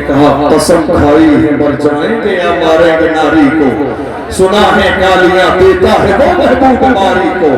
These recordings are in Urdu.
کہا قسم کھائی ہے مر جائیں گے یا ماریں گے ناری کو، سنا ہے گالیاں دیتا ہے وہ محبوب ماری کو،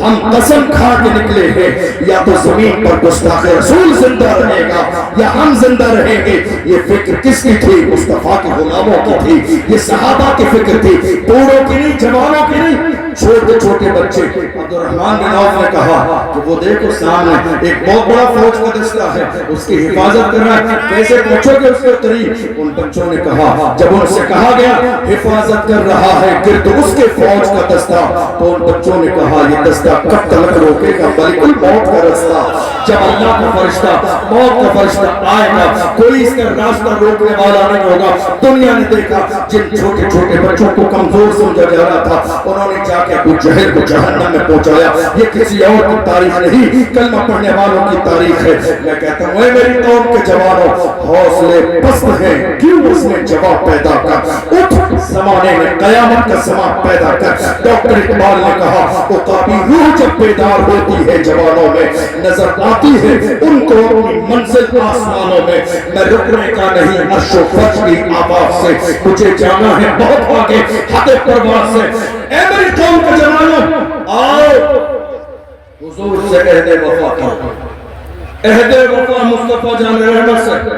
ہم قسم کھا کے نکلے ہیں یا تو زمین پر گستاخ رسول زندہ رہے گا یا ہم زندہ رہیں گے۔ یہ فکر کس کی تھی؟ مصطفیٰ کے غلاموں کی تھی، یہ صحابہ کی فکر تھی، بوڑھوں کی نہیں، جوانوں کی نہیں، چھوٹے چھوٹے بچے۔ عبدالرحمن بن عوف نے کہا کہ وہ دیکھو سامنے ایک بہت بڑا فوج کا دستہ ہے، اس کی حفاظت کرنا ہے، کیسے پہنچو گے اس کے قریب؟ ان بچوں نے کہا، جب ان سے کہا گیا حفاظت کر رہا ہے گرد اس کے فوج کا دستہ، تو ان بچوں نے کہا یہ دستہ کب تک روکے گا ملک الموت کا رستہ؟ جب اللہ کا فرشتہ، موت کا فرشتہ آئے گا، کوئی اس کا راستہ روکنے والا نہیں ہوگا۔ دنیا نے دیکھا جن چھوٹے چھوٹے بچوں کو کمزور سمجھا جا رہا تھا، انہوں نے جا کے ابو جہل کو جہنم میں پہنچایا۔ یہ کسی اور کی تاریخ نہیں، کلمہ پڑھنے والوں کی تاریخ ہے۔ میں کہتا ہوں اے میری قوم کے جوانوں، حوصلے پست ہیں، کیوں اس نے جواب پیدا کر، اٹھ زمانے میں قیامت کا سما پیدا کر۔ ڈاکٹر اقبال نے کہا عقابی روح جب بیدار ہوتی ہے جوانوں میں، نظر آتی ہے ان کو اپنی منزل آسمانوں میں۔ میں رکنے کا نہیں عرش و فرش کی آواز سے، مجھے جانا ہے بہت آگے حد پرواز سے۔ اے میری قوم کے جوانوں، آؤ حضور سے عہد وفا کرو، عہد وفا مصطفیٰ جان رحمت سے۔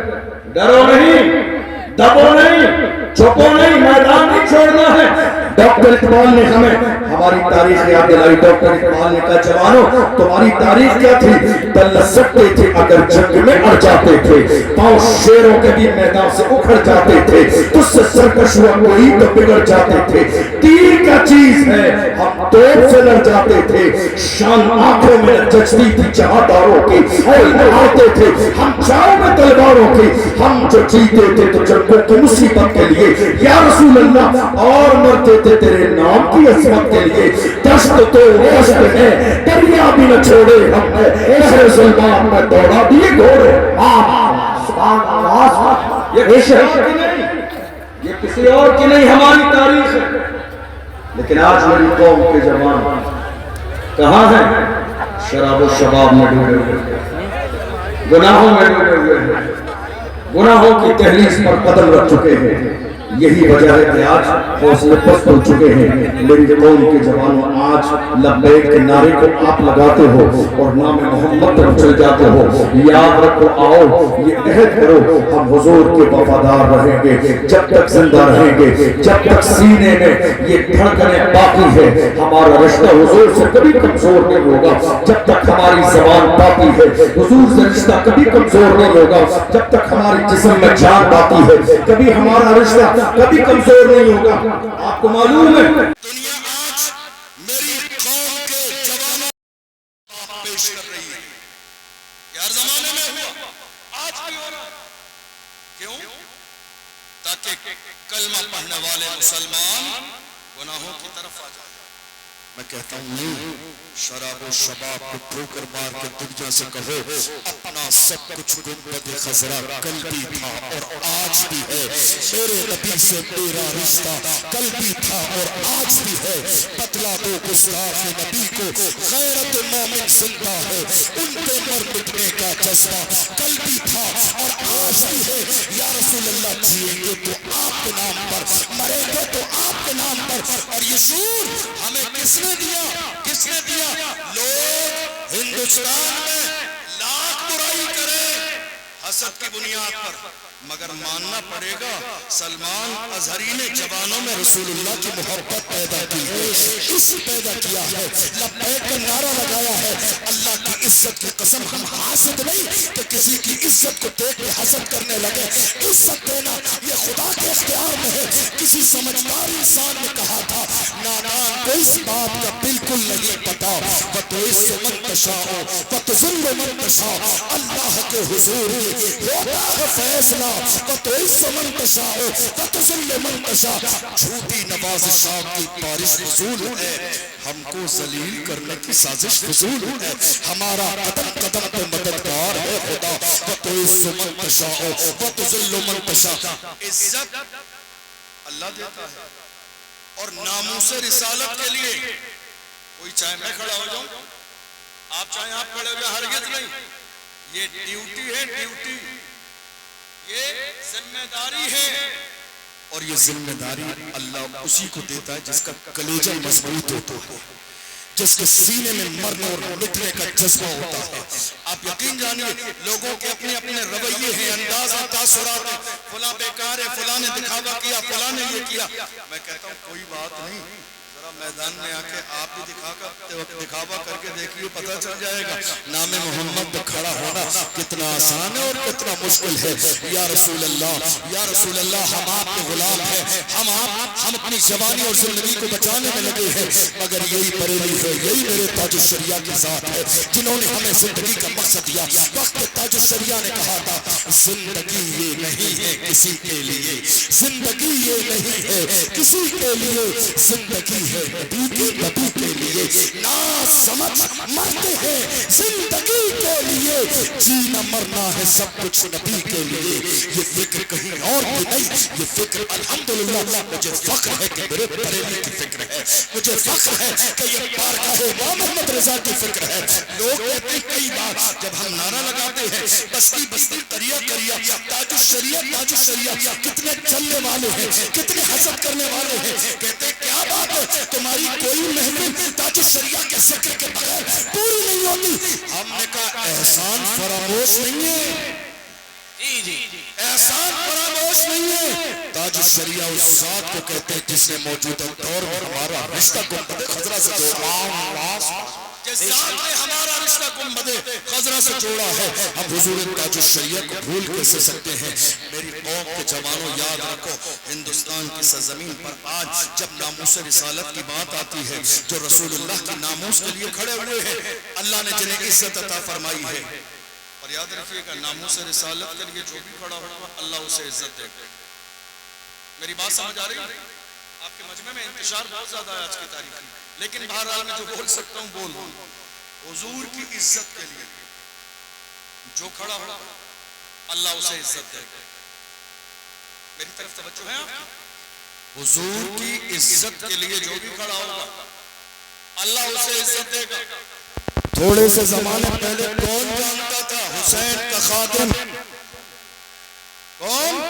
ڈرو نہیں، دبو نہیں، چھپو نہیں، میدان نہیں چھوڑنا ہے۔ ڈاکٹر اقبال نے ہمیں ہماری تاریخ یاد دلائی۔ ڈاکٹر اقبال نے کہا جوانوں تمہاری تاریخ کیا تھی؟ تلس سکتے تھے اگر جنگ میں اڑ جاتے تھے، پاؤں شیروں کے بھی میدان سے اکھڑ جاتے تھے، تجھ سے سرکش ہوا کوئی تو بگڑ جاتے تھے، تیر کیا چیز ہے ہم توپ سے لڑ جاتے تھے، شان آنکھوں میں جچتی تھی جہاداروں کی، آتے تھے ہم چاؤں میں تلواروں کی، ہم جو جیتے تھے تو جنگوں کی مصیبت کے لیے یا رسول اللہ، اور مرتے تھے تیرے نام کی عظمت کے لیے۔ دشت تو دشت ہے دریا بھی نہ چھوڑے ہم نے، شہر سلمان میں دوڑا دیے گھوڑے۔ یہ کسی اور کی نہیں، یہ کسی اور کی نہیں، ہماری تاریخ ہے۔ لیکن آج میری قوم کے جوان کہاں ہیں؟ شراب و شباب میں ڈوبے ہوئے، گناہوں میں ڈوبے ہوئے ہیں، گناہوں کی تہلیز پر قدم رکھ چکے ہیں۔ یہی وجہ ہے کہ آج حوصلے پست ہو چکے ہیں۔ میری قوم کے جوانوں، آج لبیک کے نعرے کو آپ لگاتے ہو اور نام محمد پر چل جاتے ہو، یاد رکھو، آؤ یہ عہد کرو ہم حضور کے وفادار رہیں گے جب تک زندہ رہیں گے، جب تک سینے میں یہ دھڑکنیں باقی ہے، ہمارا رشتہ حضور سے کبھی کمزور نہیں ہوگا۔ جب تک ہماری زبان باقی ہے حضور سے رشتہ کبھی کمزور نہیں ہوگا۔ جب تک ہماری جسم میں جان باقی ہے کبھی ہمارا رشتہ کبھی کمزور نہیں ہوگا۔ آپ کو معلوم ہے دنیا آج میری قوم کے جوانوں پیش کر رہی ہے، یار زمانے میں ہوا، آج بھی ہو رہا۔ کیوں؟ تاکہ کلمہ پڑھنے والے مسلمان گناہوں کی طرف آ جائیں۔ میں کہتا ہوں نہیں، شراب و شباب کو ٹھوکر مار کے دنیا سے کہو اپنا سب کچھ گنبد خضرا کل بھی تھا اور آج بھی ہے، میرے نبی سے میرا رشتہ کل بھی تھا اور آج بھی ہے، بتلا دو گستاخ نبی کو غیرت مومن زندہ ہے، ان پہ مر مٹنے کا جذبہ کل بھی تھا اور آج بھی ہے۔ یا رسول اللہ جیئیں گے تو آپ کے نام پر، مریں گے تو آپ کے نام پر۔ اور یہ شعور ہمیں کس نے دیا؟ کس نے دیا؟ لوگ ہندوستان میں لاکھ برائی کریں حسد کی بنیاد پر، مگر ماننا پڑے گا سلمان اظہری نے جوانوں میں رسول اللہ کی محبت پیدا کی ہے، عشق پیدا کیا ہے، لبیک کا نعرہ لگایا ہے۔ اللہ کی عزت کی قسم، ہم حاسد نہیں کہ کسی کی عزت کو دیکھ کے حسد کرنے لگے۔ عزت دینا یہ خدا کے اختیار میں ہے۔ کسی سمجھدار انسان نے کہا تھا نادان کو اس بات کا بالکل نہیں پتا، وَتُعِزُّ مَن تَشَاءُ وَتُذِلُّ مَن تَشَاءُ، اللہ کے حضور میں ہوتا ہے فیصلہ، وَتُعِزُّ مَن تَشَاءُ وَتُذِلُّ مَن تَشَاءُ۔ جھوٹی نوازشات کی بارش فضول ہے، ہم کو ذلیل کرنے کی سازش فضول ہے، ہمارا قدم قدم پہ مددگار ہے خدا، وَتُعِزُّ مَن تَشَاءُ وَتُذِلُّ مَن تَشَاءُ۔ عزت اللہ دیتا ہے، اور ناموس رسالت کے لیے کوئی چاہے میں کھڑا ہو جاؤں، آپ چاہیں آپ کھڑے ہو جائیں، ہرگز نہیں۔ یہ ڈیوٹی ہے، ڈیوٹی، یہ ذمہ داری ہے، اور یہ ذمہ داری اللہ اسی کو دیتا ہے جس کا کلیجہ مضبوط ہوتا ہے، جس کے سینے میں مرنے اور مٹنے کا جذبہ ہوتا ہے۔ آپ یقین جانیے لوگوں کے اپنے اپنے رویے ہیں، انداز ہیں، تاثرات ہیں، فلاں بیکار ہے، فلاں نے دکھاوا کیا، فلاں نے یہ کیا۔ میں کہتا ہوں کوئی بات نہیں، ذرا میدان میں آ کے آپ بھی دکھاوا کر کے دیکھیے، پتہ چل جائے گا نام محمد پہ کھڑا ہونا کتنا آسان ہے اور کتنا مشکل ہے۔ یا رسول اللہ، یا رسول اللہ، ہم آپ کے غلام ہیں، ہم اپنی جوانی اور زندگی کو بچانے میں لگے ہیں، مگر یہی بریلی ہے، یہی میرے تاج الشریعہ کے ساتھ ہے جنہوں نے ہمیں زندگی کا مقصد دیا۔ وقت تاج الشریعہ نے کہا تھا زندگی یہ نہیں ہے کسی کے لیے، زندگی یہ نہیں ہے کسی کے لیے، زندگی ہے نبی کی، نبی کے لیے۔ نا سمجھ مرتے ہیں زندگی کے لیے، جینا مرنا ہے سب کچھ نبی کے لیے۔ یہ فکر کہیں اور کی نہیں، یہ فکر الحمدللہ مجھے فخر ہے کہ میرے بریلی کی فکر ہے، مجھے فخر ہے کہ یہ بارگاہ امام محمد رضا کی فکر ہے۔ لوگ کہتے ہیں کئی بار جب ہم نعرہ لگاتے ہیں بستی بستی قریہ قریہ تاج الشریعہ تاج الشریعہ، کتنے چلنے والے ہیں، کتنے حسد کرنے والے ہیں، کہتے ہیں کیا بات ہے تمہاری کوئی محفل تاج الشریعہ کے ذکر کے بغیر پوری نہیں ہوتی۔ ہم نے کہا احسان فراموش نہیں ہے، احسان فراموش نہیں ہے۔ تاج الشریعہ اس ذات کو کہتے ہیں جس نے موجودہ دور میں ہمارا رشتہ گنبد خضرا سے جوڑا، جس ذات نے ہمارا رشتہ گنبد خضرا سے جوڑا ہے۔ ہم حضور تاج الشریعہ کو بھول کیسے سکتے ہیں؟ میری قوم کے جوانوں یاد رکھو، ہندوستان کی سرزمین پر آج جب ناموس رسالت کی بات آتی ہے، جو رسول اللہ کی ناموس کے لیے کھڑے ہوئے ہیں، اللہ نے جنہیں عزت عطا فرمائی ہے، اور یاد رکھیے گا ناموس رسالت کے لیے جو بھی کھڑا ہوگا اللہ اسے عزت دے گا۔ میری بات سمجھ آ رہی ہے؟ آپ کے مجمع میں انتشار بہت زیادہ ہے آج کی تاریخ میں، لیکن بہرحال میں جو بول سکتا ہوں بول دوں۔ حضور کی عزت کے لیے جو کھڑا ہوگا اللہ اسے عزت دے گا۔ میری طرف توجہ ہے آپ کی؟ حضور کی عزت کے لیے جو بھی کھڑا ہوگا اللہ اسے عزت دے گا۔ تھوڑے سے زمانے پہلے کون جانتا تھا حسین کا خادم؟ کون؟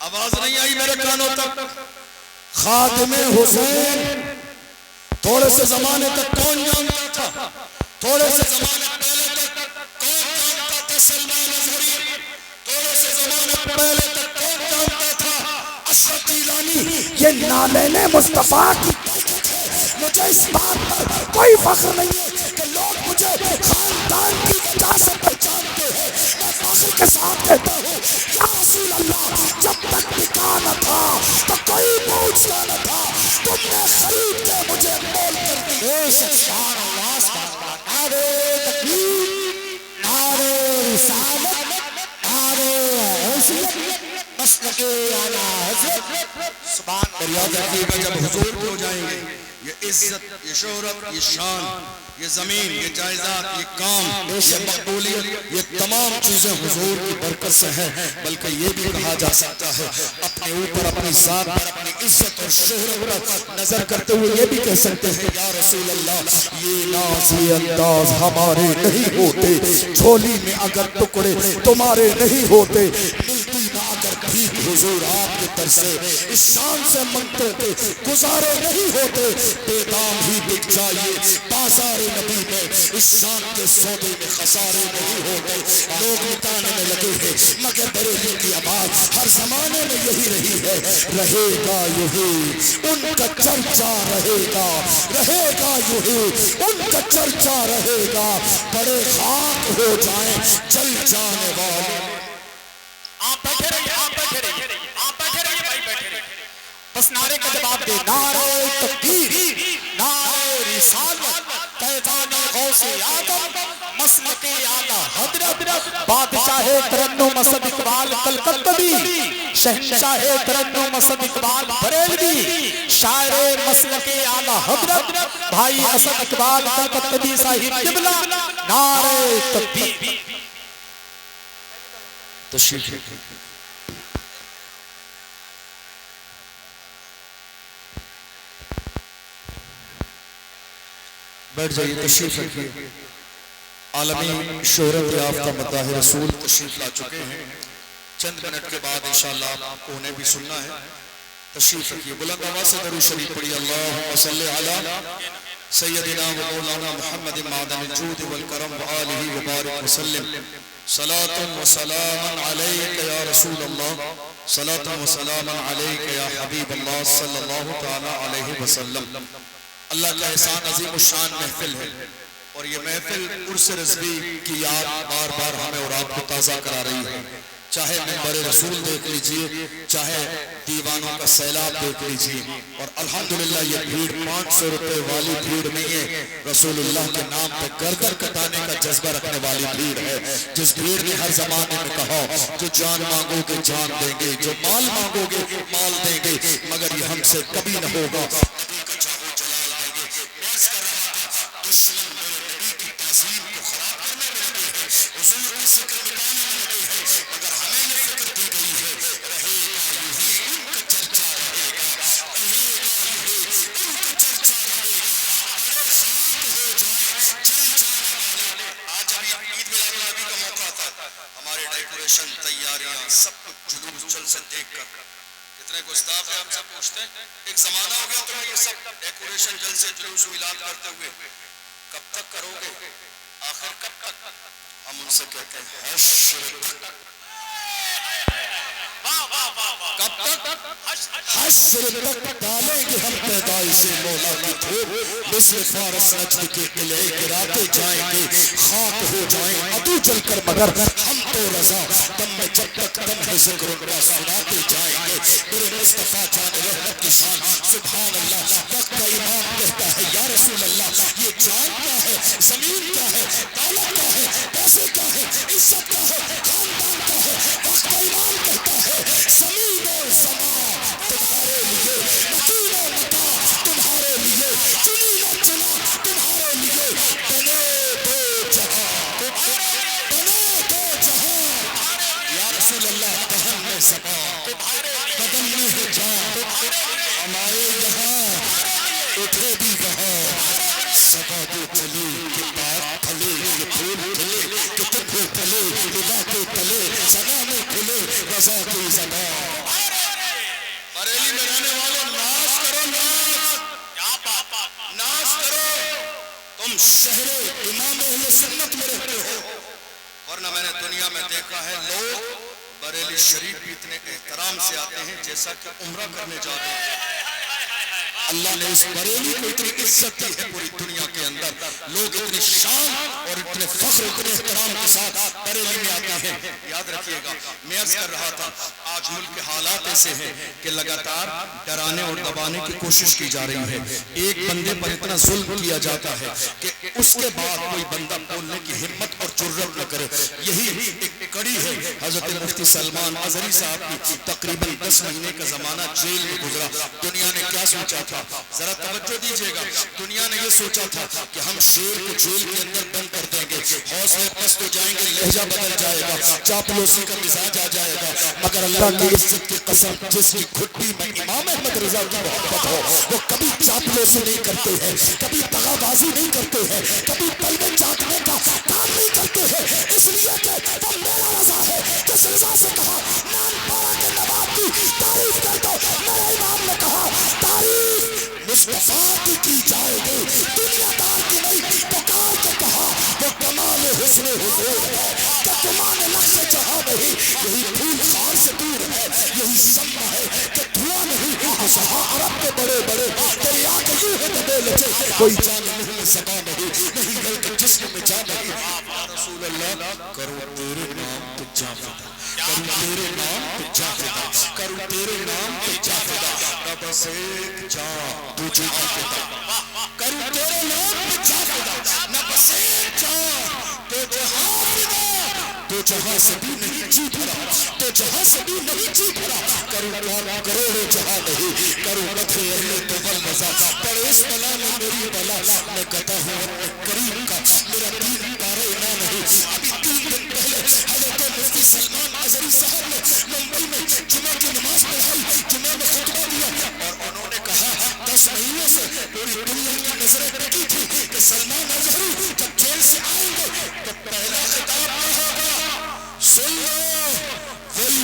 آواز نہیں آئی میرے کانوں تک؟ خادم حسین تھوڑے سے زمانے تک کون جانتا تھا؟ تھوڑے سے زمانے پہلے تک کون جانتا تھا سلمان اظہری؟ تھوڑے سے زمانے پہلے تک کون جانتا تھا اشرف جیلانی؟ یہ نالین مصطفیٰ کی مجھے اس بات پر کوئی فخر نہیں ہے کہ لوگ مجھے خاندان کی وجہ سے پہچانتے ہیں۔ میں فخر کے ساتھ کہتا ہوں یا رسول اللہ، جب تک نکاح نہ تھا تو کوئی پوچھتا نہ تھا، تم نے خرید کے مجھے مول کر دی۔ سبحان اللہ، سبحان اللہ، نعرہ تکبیر، نعرہ رسالت، نعرہ حیثیت، مسلک اعلیٰ حضرت، سبحان اللہ۔ یاد رکھیے گا جب حضور پہ ہو جائیں گے یہ عزت، یہ شہرت، یہ شان، یہ زمین، یہ جائیداد، یہ کام، یہ مقبولیت، یہ تمام چیزیں حضور کی برکت سے ہیں۔ بلکہ یہ بھی کہا جا سکتا ہے اپنے اوپر، اپنی ذات پر، اپنی عزت اور شہرت پر نظر کرتے ہوئے یہ بھی کہہ سکتے ہیں یا رسول اللہ یہ ناز یہ انداز ہمارے نہیں ہوتے، جھولی میں اگر ٹکڑے تمہارے نہیں ہوتے، ملتی نہ اگر بھیک حضور آپ کے در سے، اس شان سے منگتے تھے گزارے نہیں ہوتے، بے دام ہی بک جائیے بازار نبی میں، اس شان کے سودے میں خسارے نہیں ہوتے۔ لوگ مٹانے میں لگے ہیں مگر بریلی کی آواز ہر زمانے میں یہی رہی ہے، رہے گا یہی ان کا چرچا رہے گا، رہے گا یہی ان کا چرچا رہے گا، بڑے خاک ہو جائیں جل جانے والے۔ آپ بیٹھے رہیے، آپ بیٹھے رہیے، آپ بیٹھے رہیے بھائی، بیٹھے رہیے، بس نعرے کا جواب دے، نعرہ تکبیر، نعرہ رسالت، پیغام غوث اعظم، مسلک اعلیٰ حضرت، بادشاہ ترنم اسد اقبال کلکتوی، شہنشاہ ترنم اسد اقبال بریلوی، شاعر مسلک اعلیٰ حضرت بھائی اسد اقبال کلکتوی صاحب قبلہ، نعرہ تکبیر۔ تشریف بیٹھ جائیے، تشریف رکھیے۔ عالمی شہرت یافتہ مداح رسول تشریف لا چکے ہیں۔ چند منٹ کے بعد انشاءاللہ آپ کو انہیں بھی سننا ہے. تشریف رکھیے. بلند آواز سے درود شریف پڑھیے. اللہم صلی علی سیدنا و مولانا محمد معدن الجود والکرم وآلہ وبارک وسلم. صلاة و سلام علیک یا رسول اللہ، صلاة و سلام علیک یا حبیب اللہ صلی اللہ تعالی علیہ وسلم. اللہ کا احسان عظیم الشان محفل ہے، اور یہ محفل عرس رضوی کی یاد بار بار ہمیں اور آپ کو تازہ کرا رہی ہے. چاہے منبر رسول دیکھ لیجئے، چاہے دیوانوں کا سیلاب دیکھ لیجئے، اور الحمدللہ یہ بھیڑ 500 روپے والی بھیڑ نہیں ہے، رسول اللہ کے نام پہ گردن کٹانے کا جذبہ رکھنے والی بھیڑ ہے. جس بھیڑ نے ہر زمانے میں کہا جو جان مانگو گے جان دیں گے، جو مال مانگو گے مال دیں گے، مگر یہ ہم سے کبھی نہ ہوگا. نبی کا چاہو جلال دیں گے. میں کر رہا تھا دشمن میرے نبی کی تعظیم کو خراب کرنے میں لگے ہیں، حضور کی ذکر مٹانے میں لگے ہیں، مگر ہمیں یہ فکر دی گئی ہے رہے گا یہی ان کا چرچا رہے گا، رہے گا یہی ان کا چرچا رہے گا. پریشان ہو جائے جان جانے والے. آج ابھی عید میلاد النبی کا موقع تھا، ہمارے ڈیکوریشن تیاریاں سب کچھ جلوس جلسے دیکھ کر اتنے گستاخ ہیں. ہم سب پوچھتے ہیں ایک زمانہ ہو گیا تمہیں یہ سب ڈیکوریشن جلسے جلوس میلاد کرتے ہوئے، کب تک کرو گے؟ آخر کب تک؟ ہم ان سے کہتے ہیں حشر تک. کب تک؟ حشر تک ڈالیں گے ہم پیدائش مولا کی دھوپ، مثل فارس نجد کے قلعے گراتے جائیں گے، خاک ہو جائیں عدو جل کر مگر ہم تو رضا، دم میں جب تک دم ہے ذکر ان کا سناتے جائیں گے. میرے مصطفیٰ جان رحمت کی شان سبحان اللہ. وقت کا امام کہتا ہے یا رسول اللہ یہ جان کیا ہے، زمین کیا ہے، دولت کیا ہے، پیسے کیا ہے، عزت کیا ہے، خاندان کیا ہے. وقت کا امام کہتا ہے زمین و زمان تمہارے لیے، مکین و مکان تمہارے لیے، چنی و چنا تمہارے لیے، بنے دو جہاں، بنے دو جہاں. یا رسول اللہ دہن میں زبان، بدن میں ہے جان، ہمارے یہاں اٹھے بھی وہاں سبا دو چلے کہ بات پھلے، کہ پھول کھلے، کہ تکھے پھلے، رضا کے تلے سنا میں کھلے رضا کی زبان. بریلی میں رہنے والے ناز کرو، ناز کرو. تم شہر امام اہل سنت میں رہتے ہو، ورنہ میں نے دنیا میں دیکھا ہے لوگ بریلی شریف بھی اتنے احترام سے آتے ہیں جیسا کہ عمرہ کرنے جاتے ہیں. اللہ نے اس بریلی کو اتنی عزت دی ہے پوری دنیا کے اندر، لوگ اتنی شان اور اتنے فخر اتنے احترام کے ساتھ بریلی میں آتے ہیں. یاد رکھیے گا میں عرض کر رہا تھا آج ملک کے حالات ایسے ہیں کہ لگاتار ڈرانے اور دبانے کی کوشش کی جا رہی ہے. ایک بندے پر اتنا ظلم کیا جاتا ہے کہ اس کے بعد کوئی بندہ بولنے کی ہمت اور جرت نہ کرے. یہی ایک کڑی ہے. حضرت مفتی سلمان اظہری صاحب کی تقریباً 10 مہینے کا زمانہ جیل میں گزرا. دنیا نے کیا سوچا تھا؟ ذرا توجہ دیجئے گا. دنیا نے یہ سوچا تھا کہ ہم شیر کو جیل کے اندر بند کر دیں گے، حوصلے پست ہو جائیں گے، لہجہ بدل جائے گا، چاپلوسی کا مزاج آ جائے گا. مگر اللہ کی عزت کی قسم جس کی گھٹی میں امام احمد رضا کی محبت ہو وہ کبھی چاپلوسی نہیں کرتے ہیں، کبھی دغا بازی نہیں کرتے ہیں، کبھی پل میں چاٹنے کا کام نہیں کرتے ہیں. اس لیے کہ وہ میرا رضا ہے جس رضا سے کہا نام پارا کے نواب کی تعریف کر دو. میرے امام نے کہا تعریف مصطفیٰ کی جائے گی، دنیا دار کی نہیں. پکار کے کہا وہ کمال حسن حضور ہے کہ تمہارے نقش جہاں نہیں. یہی پھول خار سے دور ہے، یہی سما ہے کہ دھواں نہیں. کہا عرب کے بڑے بڑے دریا کے یوں ہے دبے لچے، کوئی جان نہیں سکا نہیں، نہیں گل کے جسم میں جا نہیں. یا رسول اللہ کرو تیرے نام پہ جا فدا، کرو تیرے نام پہ جا فدا، کرو تیرے نام پہ جا فدا. نہ بس ایک جا تجھے فدا، کرو تیرے نام پہ جا فدا. نہ بس ایک جا تو جہاں فدا، تو جہاں سے بھی نہیں جی بھرا، تو جہاں سے بھی نہیں جی بھرا. کرو کروڑوں جہاں نہیں، کرو مدھے اہل تو بل مزا. پر اس بلا میں میری بلا، میں کہتا ہوں اپنے کریم کا میرا دین پارے نہ نہیں. ابھی 3 دن پہلے حضرت مفتی سلمان اظہری صاحب نے ممبئی میں جمعہ کی نماز پڑھائی، جمعہ میں خطبہ دیا، اور انہوں نے کہا 10 مہینے سے پوری دنیا کی نظریں ٹکی تھی کہ سلمان اظہری جب جیل سے آئیں گے تو پہلا خطاب کیا ہوگا؟ سن لو وہی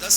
10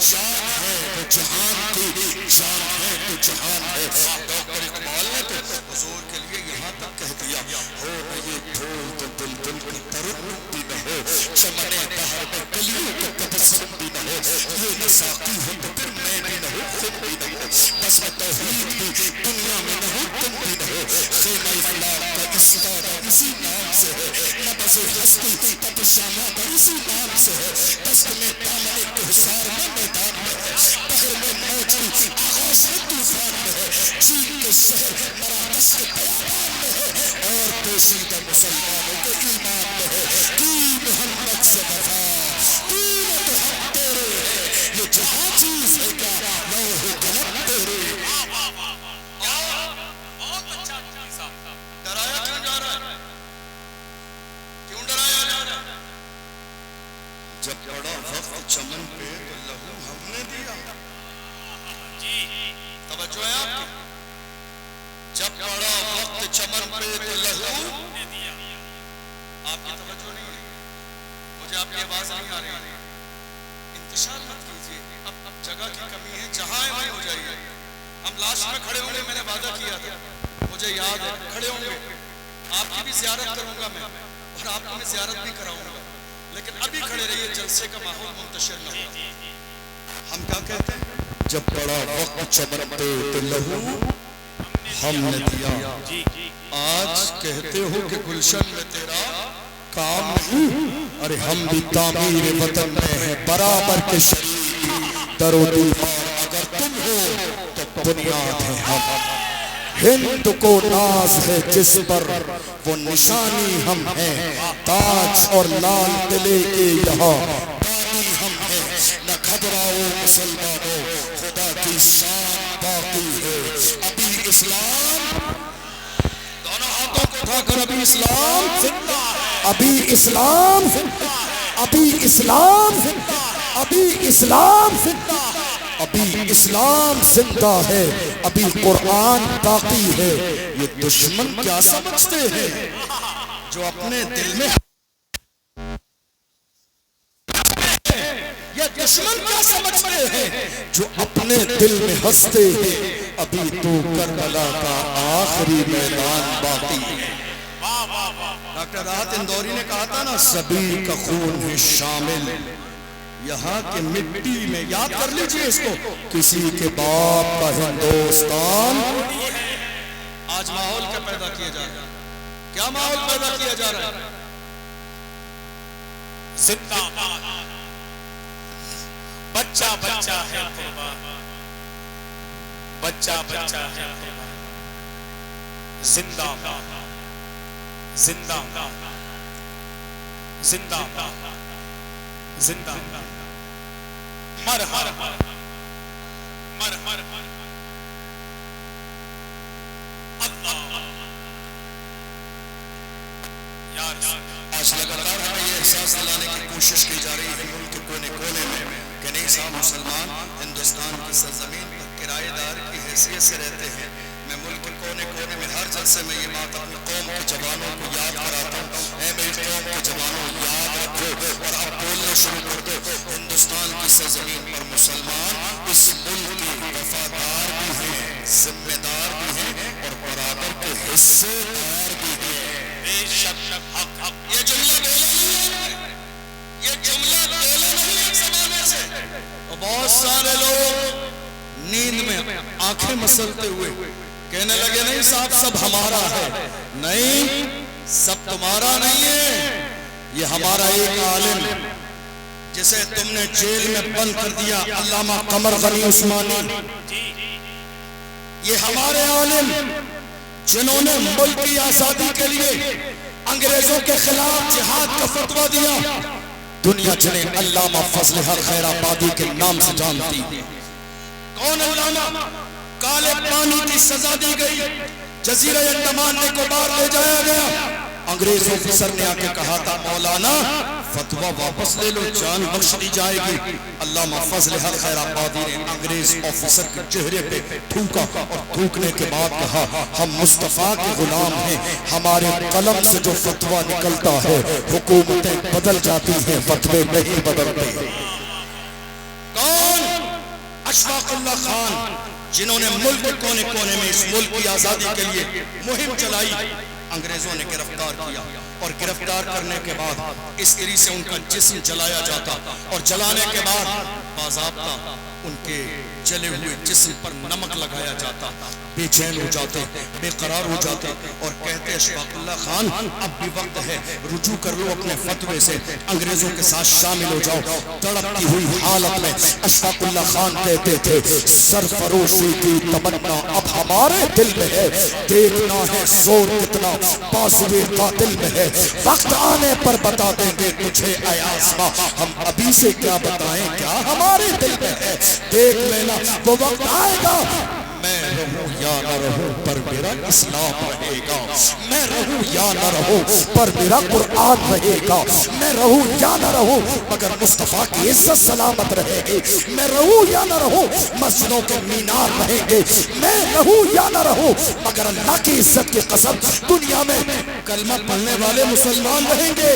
جان ہے وہ جہان کی جان ہے تو جہان ہے. ڈاکٹر اقبال نے تو حضور کے لیے یہاں تک کہہ دیا ہو یہ پھول تو بلبل کی ترنم بھی نہ ہو, چمنے بہار میں کلیوں کا تبسم بھی نہ ہو, یہ نہ ساقی ہو تو پھر میں بھی نہ ہو خود بھی نہ ہو, بس میں توحید بھی دنیا میں نہ ہو تم بھی نہ ہو, خیمہ اسلام کا استادہ اسی نام سے ہے, نبض ہستی تب شامہ در اسی نام سے ہے, دست میں دامن کہسار میں میدان میں ہے, بحر میں موج کی آغاز ہے طوفان میں ہے, چین کے شہر مراکش کے بیابان میں ہے, اور پوشیدہ مسلمانوں کے ایمان میں ہے, کی محمد سے وفا تین تو ہم تیرے ہے, یہ جہاں چیز ہے کیا لوح قلم تیرے. بہت اچھا مفتی صاحب. ڈرایا کیوں جا رہا ہے, کیوں ڈرایا جا رہا ہے؟ جب پڑا وقت چمن پہ تو لہو ہم نے دیا. توجہ ہے آپ کی؟ جب پڑا وقت چمن پہ تو لہو آپ کی توجہ نہیں ہے, مجھے آپ کی آواز نہیں آ رہی ہے. انتشار مت کیجیے, اب جگہ کی کمی ہے, جہاں ہے وہیں ہو جائیے. ہم لاش میں کھڑے ہوں گے, میں نے وعدہ کیا تھا, مجھے یاد ہے, کھڑے ہوں گے, آپ کی بھی زیارت کروں گا میں, اور آپ کی میں زیارت بھی کراؤں گا, لیکن ابھی کھڑے رہیے, جلسے کا ماحول منتشر نہ ہو. ہم کیا کہتے ہیں, جب پڑا وقت چمن پہ تو لہو ہم نے دیا. آج کہتے ہو کہ گلشن میں تیرا کام نہیں, ارے ہم بھی تعمیر وطن میں ہیں برابر کے شریک, در و دیوار اگر تم ہو تو بنیاد ہے ہم. ہند کو ناز ہے جس پر وہ نشانی ہم ہیں, تاج اور لال قلعے کے یہاں بانی ہم ہیں. نہ گھبراؤ مسلمانوں, خدا کی شان باقی ہے, ابھی اسلام, دونوں ہاتھوں کو اٹھا کر ابھی اسلام زندہ, ابھی اسلام, ابھی اسلام, ابھی اسلام, ابھی اسلام زندہ ہے, ابھی قرآن باقی ہے. یہ دشمن کیا سمجھتے ہیں جو اپنے دل میں, یہ دشمن کیا سمجھتے ہیں جو اپنے دل میں ہنستے ہیں, ابھی تو کربلا کا آخری میدان باقی ہے. ڈاکٹر راحت اندوری نے کہا تھا نا, سبھی کا خون ہے شامل یہاں کے مٹی میں, یاد کر لیجئے اس کو, کسی کے باپ کا ہندوستان. آج ماحول کیا پیدا کیا جا رہا ہے, کیا ماحول پیدا کیا جا رہا ہے, زندہ باد, بچہ بچہ ہے قربان, بچہ بچہ ہے قربان, زندہ باد, زندہ باد, زندہ باد, زندہ باد, مر ہر مر مر مر اللہ. آج لگاتار ہمیں یہ احساس دلانے کی کوشش کی جا رہی ہے ملک کے کونے کونے میں کہ نہیں صاحب, مسلمان ہندوستان کی سرزمین پر کرایہ دار کی حیثیت سے رہتے ہیں. میں ملک کے کونے کونے میں ہر جلسے میں یہ بات اپنی قوم کے جوانوں کو یاد کراتا ہوں, اے میری قوم کے جوانوں یاد رکھو اور اب بولنا شروع کر دو, ہندوستان کی سرزمین پر مسلمان اس ملک کے وفادار بھی ہیں, ذمہ دار بھی ہیں, اور برابر کے حصے دار بھی ہیں. بے شک حق حق. یہ جملہ بولا نہیں ہے, یہ جملہ بولا نہیں ہے زمانے سے. اور بہت سارے لوگ نیند میں آنکھیں مسلتے ہوئے کہنے لگے نہیں صاحب سب ہمارا ہے. نہیں, سب تمہارا نہیں ہے, یہ ہمارا ایک عالم جسے تم نے جیل میں بند کر دیا, علامہ قمر غنی عثمانی, یہ ہمارے عالم جنہوں نے ملک کی آزادی کے لیے انگریزوں کے خلاف جہاد کا فتویٰ دیا. دنیا جنہیں علامہ فضل حق خیر آبادی کے نام سے جانتی. کون علامہ؟ کالے پانی کی سزا دی گئی, جزیرہ انڈمان نکوبار لے جایا گیا. انگریز آفیسر نے آ کے کہا تھا مولانا فتویٰ واپس لے لو, جان بخش دی جائے گی. علامہ فضل حق خیر آبادی نے انگریز آفیسر کے چہرے پہ تھوکا اور تھوکنے کے بعد کہا ہم مصطفیٰ کے غلام ہیں, ہمارے قلم سے جو فتویٰ نکلتا ہے حکومتیں بدل جاتی ہیں, فتوے نہیں بدلتے. کون؟ اشفاق اللہ خان جنہوں نے ملک کے کونے کونے میں اس ملک کی آزادی کے لیے مہم چلائی، انگریزوں نے گرفتار کیا، اور گرفتار کرنے کے بعد استری سے ان کا جسم جلایا جاتا، اور جلانے کے بعد باضابطہ ان کے جلے ہوئے جسم پر نمک لگایا جاتا، بے چین ہو جاتے، بے قرار ہو جاتے، اور کہتے اشفاق اللہ خان اب بھی وقت ہے، رجوع کر لو اپنے فتوے سے، انگریزوں کے ساتھ شامل ہو جاؤ۔ تڑپتی ہوئی حالت میں اشفاق اللہ خان کہتے تھے سرفروشی کی تمنا اب ہمارے دل میں ہے، دیکھنا ہے زور کتنا بازوئے قاتل میں ہے، وقت آنے پر بتا دیں گے تجھے اے آسماں، ہم ابھی سے کیا بتائیں کیا ہمارے دل میں ہے، دیکھ لینا وہ وقت آئے گا، میں رہوں یا نہ رہوں پر میرا اسلام رہے گا، میں رہوں یا نہ رہوں پر میرا قرآن رہے گا، میں رہوں یا نہ رہوں مگر مصطفیٰ کی عزت سلامت رہے گی، میں رہوں یا نہ رہوں مسجدوں کے مینار رہیں گے، میں رہوں یا نہ رہوں مگر اللہ کی عزت کی قسم دنیا میں کلمہ پڑھنے والے مسلمان رہیں گے۔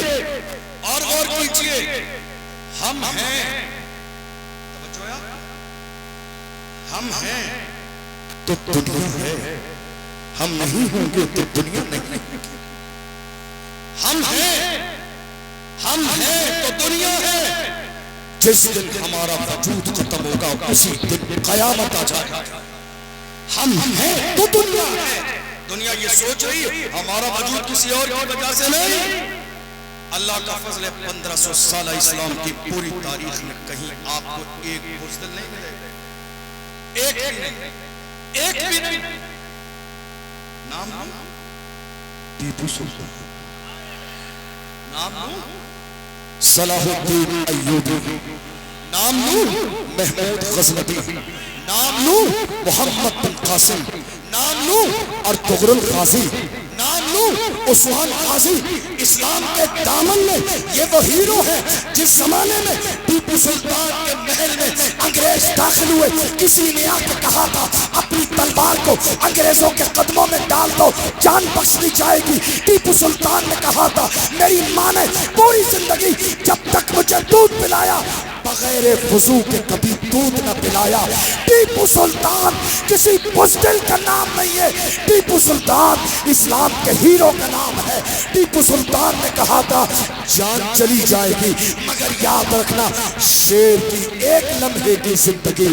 اور غور کیجئے، ہم ہیں، ہم ہیں تو دنیا ہے، ہم نہیں ہوں گے تو دنیا نہیں، ہم ہیں تو دنیا ہے، جس دن ہمارا وجود ختم ہوگا اسی دن قیامت آ جائے گا، ہم ہیں تو دنیا ہے، دنیا یہ سوچ رہی ہے ہمارا وجود کسی اور کی وجہ سے نہیں۔ اللہ کا فضل ہے 1500 سالہ اسلام کی پوری تاریخ میں کہیں آپ کو ایک بزدل نہیں ملے گا، ایک بھی نہیں، نام ٹیپو سلطان، نام صلاح الدین ایوبی، نام محمود غزنوی، نام محمد بن قاسم، نام ارطغرل غازی، نام عثمان غازی۔ اسلام کے دامن میں یہ وہ ہیرو ہیں جس زمانے میں ٹیپو سلطان کے محل میں انگریز داخل ہوئے، کسی نے آ کے کہا تھا اپنی تلوار کو انگریزوں کے قدموں میں ڈال دو جان بخش لی جائے گی۔ ٹیپو سلطان نے کہا تھا میری ماں نے پوری زندگی جب تک مجھے دودھ پلایا بغیر وضو کے کبھی دودھ نہ پلایا۔ ٹیپو سلطان کسی بزدل کا نام نہیں ہے، ٹیپو سلطان اسلام کے ہیرو کا نام ہے۔ ٹیپو سلطان نے کہا تھا جان چلی جائے گی مگر یاد رکھنا شیر کی ایک لمحے کی زندگی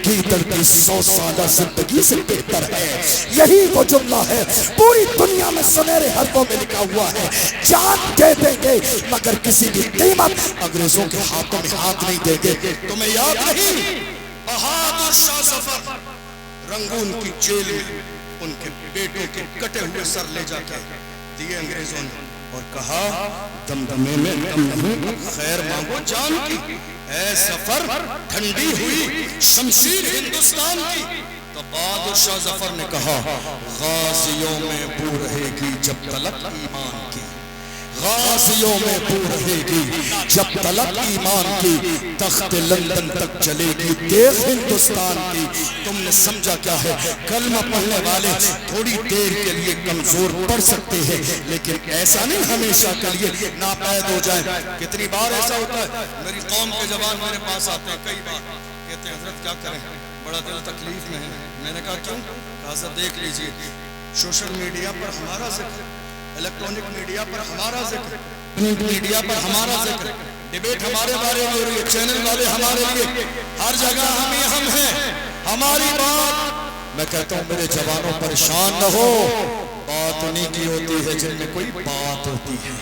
گیدڑ کی 100 سالہ زندگی سے بہتر ہے۔ یہی وہ جملہ ہے پوری دنیا میں سنہرے حرفوں میں لکھا ہوا ہے، جان دے دیں گے مگر کسی بھی قیمت انگریزوں کے ہاتھوں میں ہاتھ نہیں دیں گے۔ تمہیں یاد نہیں بہادر شاہ ظفر رنگون کی جیل میں ان کے بیٹوں کے کٹے ہوئے سر لے جا کے دیے انگریزوں نے اور کہا دمدمے میں دم نہیں، خیر مانگو جان کی، اے ظفر ٹھنڈی ہوئی شمشیر ہندوستان کی۔ تو بہادر شاہ ظفر نے کہا غازیوں میں بو رہے گی جب تلک ایمان کی، غازیوں میں بو رہے گی جب تلک ایمان کی، تخت لندن تک چلے گی دیکھ ہندوستان کی۔ تم نے سمجھا کیا ہے؟ کلمہ پڑھنے والے تھوڑی دیر کے لیے کمزور پڑ سکتے ہیں لیکن ایسا نہیں ہمیشہ کے لیے ناپید ہو جائے۔ کتنی بار ایسا ہوتا ہے میری قوم کے جوان میرے پاس آتے ہیں، کئی بار کہتے ہیں حضرت کیا کریں بڑا دل تکلیف میں ہے۔ میں نے کہا کیوں؟ کہا حضرت دیکھ لیجئے سوشل میڈیا پر ہمارا ذکر، الیکٹرانک میڈیا پر ہمارا ذکر، پرنٹ میڈیا پر ہمارا ذکر، ڈیبیٹ ہمارے بارے میں ہو رہی ہے، چینل والے ہمارے لیے، ہر جگہ ہم ہیں، ہماری بات۔ میں کہتا ہوں میرے جوانوں پریشان نہ ہو، بات انہی کی ہوتی ہے جن میں کوئی بات ہوتی ہے،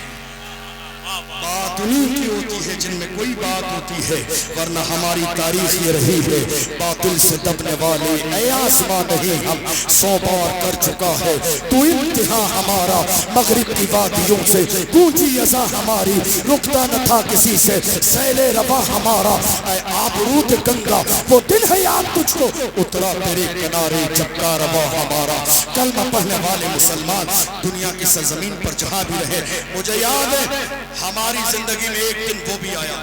بات انہی کی ہوتی ہے جن میں کوئی بات ہوتی ہے، ورنہ ہماری تاریخ یہ رہی ہے باطل سے دبنے والے اے آسمان نہیں ہم 100 بار کر چکا ہے تو انتہا ہمارا، مغرب کی وادیوں سے گونجی ازاں ہماری، رکتا نہ تھا کسی سے سیل روا ہمارا، اے آبرود گنگا وہ دن ہے یاد تجھ کو اترا تیرے کنارے جب کا روا ہمارا۔ کلمہ پڑھنے والے مسلمان دنیا کی سرزمین پر جہاں بھی رہے، مجھے یاد ہے ہماری زندگی میں ایک دن وہ بھی آیا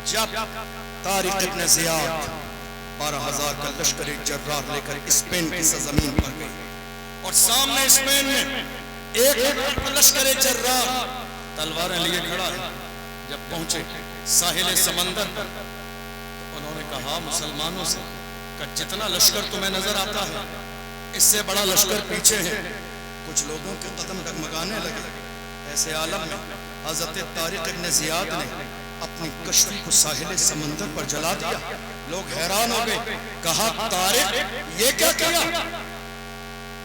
جب طارق ابن زیاد 12,000 کا لشکر جرار لے کر اسپین کی سرزمین پر گئے اور سامنے اسپین میں ایک لشکر جرار تلواریں لیے کھڑا ہے۔ جب پہنچے ساحل سمندر پر تو انہوں نے کہا مسلمانوں سے کہ جتنا لشکر تمہیں نظر آتا ہے اس سے بڑا لشکر پیچھے ہے. کچھ لوگوں کے قدم ڈگمگانے لگے. ایسے عالم میں حضرت طارق ابن زیاد نے اپنی کشتی کو ساحل سمندر پر جلا دیا. لوگ حیران ہو گئے. کہا طارق یہ کیا کیا؟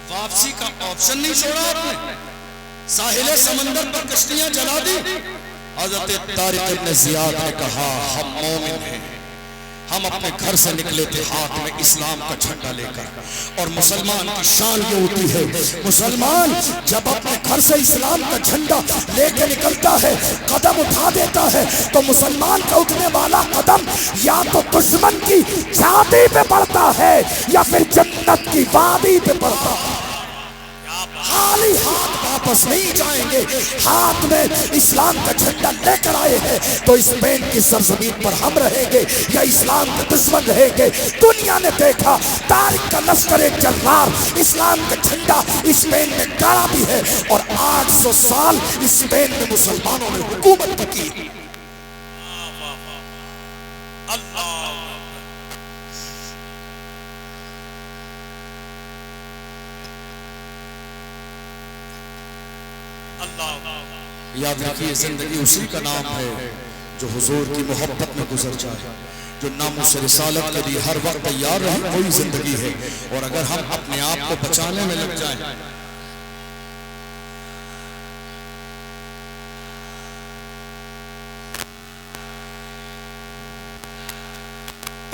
واپسی کا آپشن نہیں چھوڑا آپ نے, ساحل سمندر پر کشتیاں جلا دی. حضرت طارق ابن زیاد نے کہا ہم مومن ہیں, ہم اپنے گھر سے نکلے تھے ہاتھ میں اسلام کا جھنڈا لے کر, اور مسلمان کی شان یہ ہوتی ہے مسلمان جب اپنے گھر سے اسلام کا جھنڈا لے کے نکلتا ہے, قدم اٹھا دیتا ہے, تو مسلمان کا اٹھنے والا قدم یا تو دشمن کی چھاتی پہ پڑتا ہے یا پھر جنت کی وادی پہ پڑتا ہے. خالی ہاتھ واپس نہیں جائیں گے. ہاتھ میں اسلام کا جھنڈا لے کر آئے ہیں تو اسپین کی سرزمین پر ہم رہیں گے یا اسلام کے دشمن رہیں گے. دنیا نے دیکھا طارق کا لشکر جلار اسلام کا جھنڈا اسپین میں گاڑا بھی ہے, اور 800 سال اسپین میں مسلمانوں نے حکومت کی. یاد رکھیے زندگی اسی کا نام ہے جو حضور کی محبت میں گزر جائے, جو ناموس رسالت کے لیے ہر وقت تیار رہے, وہی زندگی ہے. اور اگر ہم اپنے آپ کو بچانے میں لگ جائیں,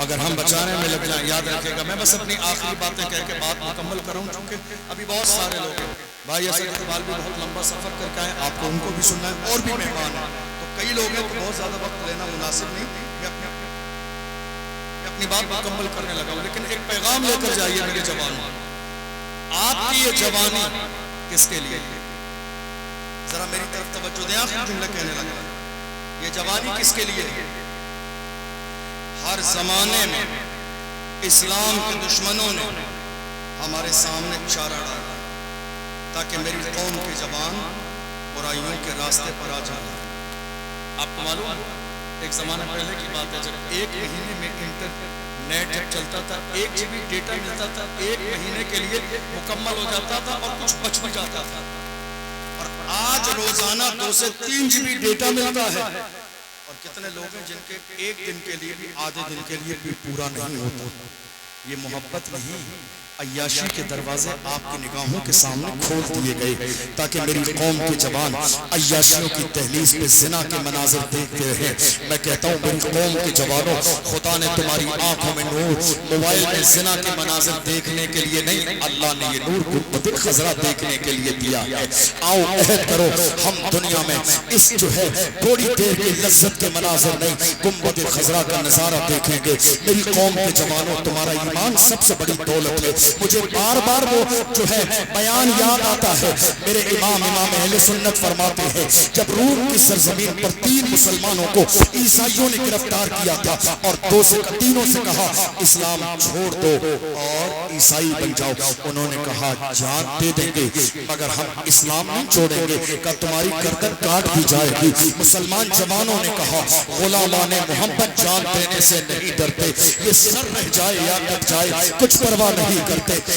اگر ہم بچانے میں لگ جائیں, یاد رکھے گا, میں بس اپنی آخری باتیں کہہ کے بات مکمل کروں چونکہ ابھی بہت سارے لوگ ہیں. بھائی اسد اقبال بھی بہت لمبا سفر کر کے آئے, آپ کو ان کو بھی سننا ہے, اور بھی مہمان ہیں, تو کئی لوگ ہیں تو بہت زیادہ وقت لینا مناسب نہیں. میں اپنی بات مکمل کرنے لگا ہوں, لیکن ایک پیغام لے کر جائیے میرے جوانوں. آپ کی یہ جوانی کس کے لیے؟ ذرا میری طرف توجہ دیں, آخری جملہ کہنے لگا. یہ جوانی کس کے لیے ہے؟ ہر زمانے میں اسلام کے دشمنوں نے ہمارے سامنے چارہ ڈالا تاکہ میری قوم کے جوان برائیوں کے راستے پر آ جائیں. آپ کو معلوم ہے ایک زمانہ پہلے کی بات ہے جب ایک مہینے میں انٹرنیٹ جب چلتا تھا, 1 GB ڈیٹا ملتا تھا, 1 مہینے کے لیے مکمل ہو جاتا تھا اور کچھ بچ بھی جاتا تھا. اور آج روزانہ 2 سے 3 GB ڈیٹا ملتا ہے, اور کتنے لوگ ہیں جن کے 1 دن کے لیے بھی آدھے دن کے لیے بھی پورا نہیں ہوتا. یہ محبت نہیں, عیاشی کے دروازے آپ کی نگاہوں کے سامنے کھول دیے گئے تاکہ میری قوم کے جوان عیاشیوں کی دہلیز پہ زنا کے مناظر دیکھتے رہے. میں کہتا ہوں میری قوم کے جوانوں, خدا نے تمہاری آنکھوں میں نور موبائل میں زنا کے مناظر دیکھنے کے لیے نہیں, اللہ نے یہ نور گنبد خضرا دیکھنے کے لیے دیا ہے. آؤ عہد کرو, ہم دنیا میں اس جو ہے تھوڑی دیر کی لذت کے مناظر نہیں, گنبد خضرا کا نظارہ دیکھیں گے. میری قوم کے جوانوں, تمہارا ایمان سب سے بڑی دولت ہے. مجھے بار بار وہ جو ہے بیان یاد آتا ہے, میرے امام اہل سنت فرماتے ہیں جب روم کی سرزمین پر 3 مسلمانوں کو عیسائیوں نے گرفتار کیا تھا اور 2 سے 3 سے کہا اسلام چھوڑ دو اور عیسائی بن جاؤ, انہوں نے کہا جان دے دیں گے مگر ہم اسلام نہیں چھوڑیں گے, کہ تمہاری گردن کاٹ دی جائے گی. مسلمان جوانوں نے کہا غلامان محمد جان دینے سے نہیں ڈرتے, یہ سر رہ جائے یا کٹ جائے کچھ پرواہ نہیں کرتے.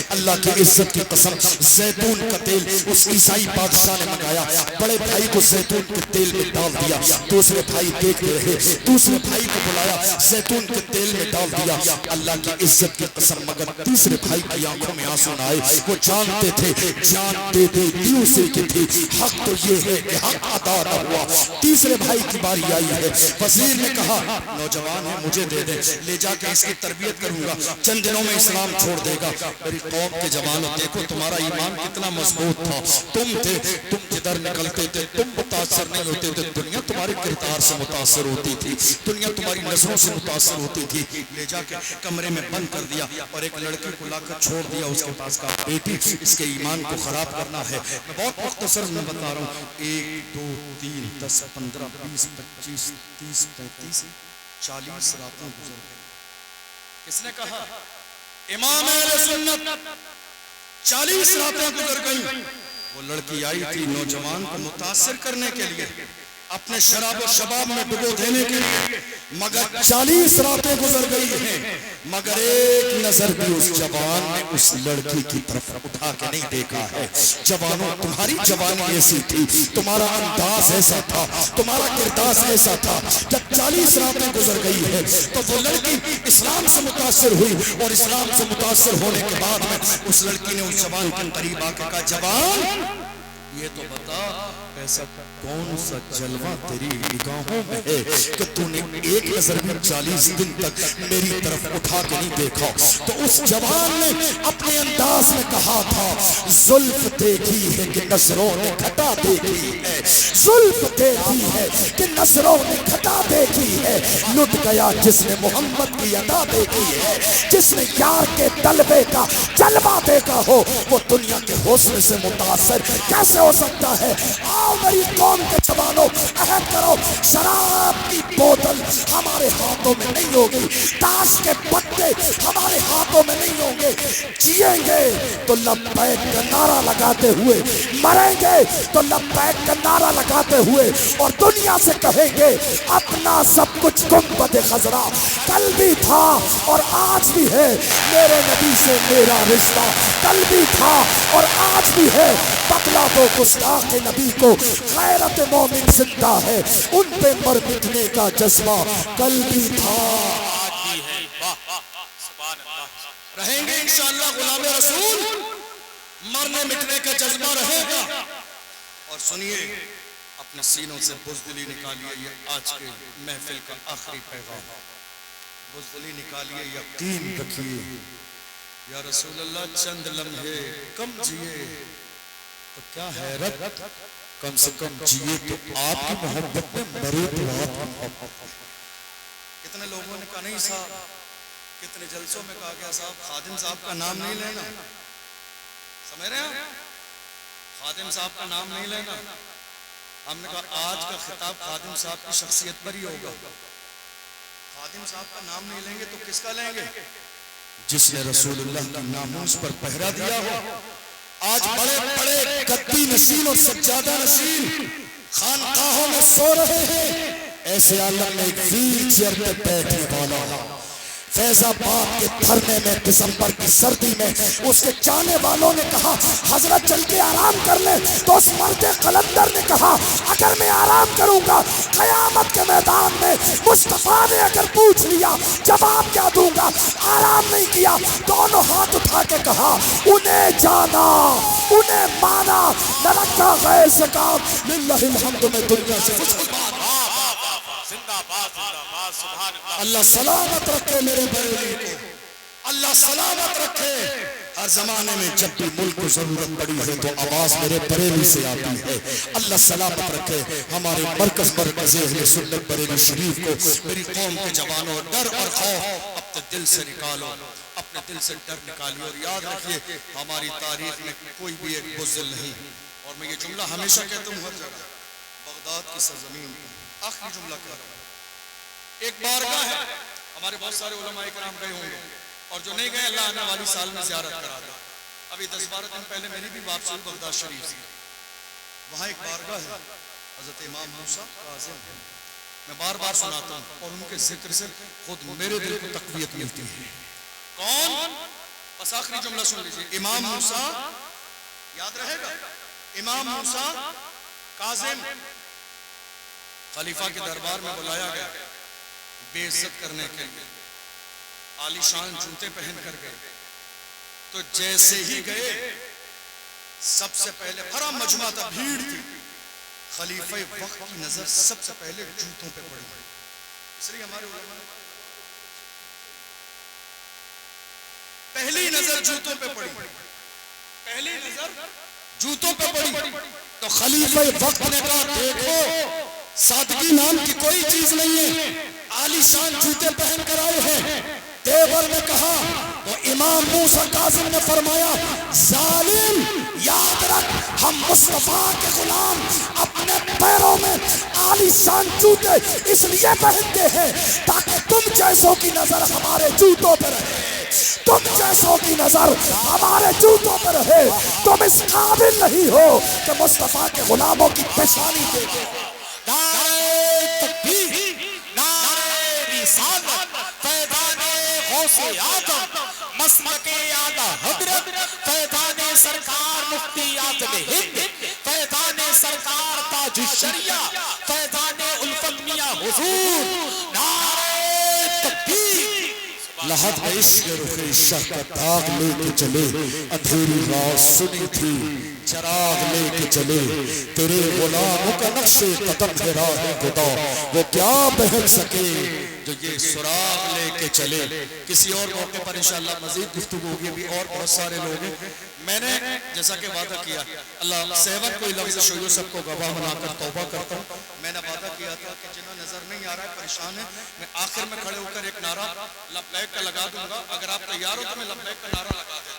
اللہ کی عزت کی قسم, زیتون کا تیل اس عیسائی بادشاہ نے منگایا, بڑے بھائی کو زیتون کے تیل میں ڈال دیا, دوسرے بھائی دیکھتے رہے, دوسرے بھائی کو بلایا, زیتون کے تیل میں ڈال دیا. اللہ کی عزت کی قسم مگر تیسرے بھائی کی آنکھوں میں آنسو نہ آئے, وہ جانتے تھے جان دے دے دیوں سے کی تھی, حق تو یہ ہے کہ حق ادا نہ ہوا. تیسرے بھائی کی باری آئی ہے, وزیر نے کہا نوجوان ہے مجھے دے دے, لے جا کے اس کی تربیت کروں گا, چند دنوں میں اسلام چھوڑ دے گا. میری قوم کے جوانوں دیکھو تمہارا ایمان کتنا مضبوط تھا, تم جدھر نکلتے تھے تم متاثر نہیں ہوتے تھے, دنیا تمہارے کردار سے متاثر ہوتی تھی, دنیا تمہاری نظروں سے متاثر ہوتی تھی. لے جا کے کمرے میں بند کر دیا اور ایک لڑکی کو لا کر چھوڑ دیا, اس کے پاس کہا بیٹی اس کے ایمان کو خراب کرنا ہے. میں بہت مختصر میں بتا رہا ہوں, 1 2 3 10 15 20 25 30 35 40 راتیں گزر گئی. کس نے کہا؟ امام اہل سنت. 40 راتیں گزر گئیں. وہ لڑکی آئی تھی نوجوان کو متاثر کرنے کے لیے, اپنے شراب و شباب میں ڈبو دینے کے لیے، مگر 40 راتیں گزر گئی ہیں، مگر ایک نظر بھی اس جوان نے اس لڑکی کی طرف اٹھا کے نہیں دیکھا ہے۔ جوانوں، تمہاری جوانی ایسی تھی، تمہارا انداز ایسا تھا، تمہارا کردار ایسا تھا، جب 40 راتیں گزر گئی ہے تو وہ لڑکی اسلام سے متاثر ہوئی، اور اسلام سے متاثر ہونے کے بعد میں اس لڑکی نے اس جوان کے قریب آ کے کہا، جوان یہ تو بتا ایسا کون سا جلوہ تیری نگاہوں میں ہے کہ تو نے ایک نظر بھی 40 دن تک میری طرف اٹھا کے نہیں دیکھا۔ تو اس جوان نے اپنے انداز میں کہا تھا، زلف دیکھی ہے کہ نظروں نے گھٹا دیکھی ہے، زلف دیکھی ہے کہ نظروں نے گھٹا دیکھی ہے، لٹ گیا جس نے محمد کی ادا دیکھی ہے، جس نے یار کے طلبے کا جلوہ دیکھا ہو وہ دنیا کے حسن سے متاثر کیسے ہو سکتا ہے؟ آؤ میری قوم کے جوانوں، عہد کرو، شراب کی بوتل ہمارے ہاتھوں میں نہیں ہوگی، تاش کے پتے ہمارے ہاتھوں میں نہیں ہوں گے، جیئیں گے تو لبیک کا نعرہ لگاتے ہوئے، مریں گے تو لبیک کا نعرہ لگاتے ہوئے، اور دنیا سے کہیں گے اپنا سب کچھ گنبد خضرا کل بھی تھا اور آج بھی ہے، میرے نبی سے میرا رشتہ کل بھی تھا اور آج بھی ہے، بدلا دو گستاخ نبی کو، غیرت مومن زندہ ہے، ان پہ مر مٹنے کا جذبہ کل بھی تھا آج بھی ہے۔ واہ واہ سبحان اللہ۔ رہیں گے انشاءاللہ غلام رسول، مرنے مٹنے کا جذبہ رہے گا۔ اور سنیے، اپنے سینوں سے بزدلی نکالیے، یہ آج کے محفل کا آخری پیغام، بزدلی نکالیے، یقین رکھیے، یا رسول اللہ چند لمحے کم جیے تو کیا حیرت، کم سے کم جیے تو آپ کی محبت میں، مرے تو آپ کی محبت۔ کتنے لوگوں نے کہا نہیں صاحب، کتنے جلسوں میں کہا گیا صاحب خادم صاحب کا نام نہیں لینا، سمجھ رہے ہیں، خادم صاحب کا نام نہیں لینا۔ ہم نے کہا آج کا خطاب خادم صاحب کی شخصیت پر ہی ہوگا، خادم صاحب کا نام نہیں لیں گے تو کس کا لیں گے؟ جس نے رسول اللہ کی ناموس پر پہرا دیا ہو۔ آج بڑے بڑے گدی نشین اور سجادہ نشین خانقاہوں میں سو رہے ہیں، ایسے عالم میں ایک ویل چیئر پہ بیٹھنے والا فیض آباد کے دھرنے میں دسمبر کی سردی میں اس کے چاہنے والوں نے کہا حضرت چل کے آرام کر لیں، تو اس مرد قلندر نے کہا اگر میں آرام کروں گا قیامت کے میدان میں مصطفیٰ نے اگر پوچھ لیا جواب کیا دوں گا؟ آرام نہیں کیا، دونوں ہاتھ اٹھا کے کہا انہیں جانا، انہیں مانا، نہ رکھا غیر سے کام، للہ الحمد میں دنیا سے زندہ باد زندہ باد سبحان اللہ۔ اللہ سلامت رکھے میرے بریلی کو، اللہ سلامت رکھے۔ ہر زمانے میں جب بھی ملک کو ضرورت پڑی ہے تو آواز میرے بریلی سے آتی ہے، اللہ سلامت رکھے ہمارے مرکز اہل سنت بریلی شریف کو۔ میری قوم کے جوانوں، ڈر اور خوف اپنے دل سے نکالو، اپنے دل سے ڈر نکالیے، اور یاد رکھیے ہماری تاریخ میں کوئی بھی ایک بزدل نہیں۔ اور میں یہ جملہ ہمیشہ کہتا ہوں ہر جگہ، بغداد کی سرزمین آخری جملہ کہہ رہا ہوں، ایک بارگاہ ہے، ہمارے بہت سارے علماء کرام گئے ہوں گے، اور جو نہیں گئے اللہ آنے والی سال میں زیارت کرا دے۔ ابھی 10-12 دن پہلے میری بھی واپسی بغداد شریف سے، وہاں ایک بارگاہ ہے حضرت امام موسیٰ کاظم، میں بار بار سناتا ہوں اور ان کے ذکر سے خود میرے دل کو تقویت ملتی ہے۔ کون؟ بس آخری جملہ سن لیجیے، امام موسیٰ، یاد رہے گا، امام موسیٰ کاظم خلیفہ کے دربار میں بلایا گیا بے عزت کرنے کے لیے، عالی شان جوتے پہن کر گئے، تو جیسے ہی گئے سب سے پہلے بڑا مجمع تھا، بھیڑ تھی، خلیفہ وقت کی نظر سب سے پہلے جوتوں پہ پڑی، اس لیے ہمارے علماء پہلی نظر جوتوں پہ پڑی، پہلی نظر جوتوں پہ پڑی، تو خلیفہ وقت نے کہا دیکھو سادگی نام کی کوئی چیز نہیں ہے، عالی شان جوتے پہن کر آئے ہیں۔ دیور نے کہا تو امام موسیٰ کاظم نے فرمایا ظالم یاد رکھ ہم مصطفیٰ کے غلام اپنے پیروں میں عالی شان جوتے اس لیے پہنتے ہیں تاکہ تم جیسوں کی نظر ہمارے جوتوں پہ رہے، تم جیسوں کی نظر ہمارے جوتوں پہ رہے، تم اس قابل نہیں ہو کہ مصطفیٰ کے غلاموں کی پیشانی دیکھو۔ غوث آدم مسلک اعلیٰ حضرت فیضان سرکار مفتی اعظم ہند فیضان سرکار تاج الشریعہ فیضان الفت میاں حضور نعرہ تکبیر لحد میں عشق رخ شہ کا داغ لے کے چلے اندھیری رات سنی تھی چراغ لے کے چلے تیرے غلاموں کا نقش قدم ہے راہ خدا وہ کیا بہل سکے جو یہ سراغ لے کے چلے. کسی اور موقع پر انشاءاللہ مزید گفتگو ہوگی. بھی اور بہت سارے لوگ ہیں. میں نے جیسا کہ وعدہ کیا اللہ سیون کوئی لفظ شویو سب کو گواہ بنا کر توبہ کرتا ہوں. میں نے وعدہ کیا تھا کہ جنہیں نظر نہیں آ رہا ہے پریشان ہے میں آخر میں کھڑے ہو کر ایک نعرہ لبیک کا لگا دوں گا. اگر آپ تیار ہو تو میں لبیک کا نعرہ لگا دیں.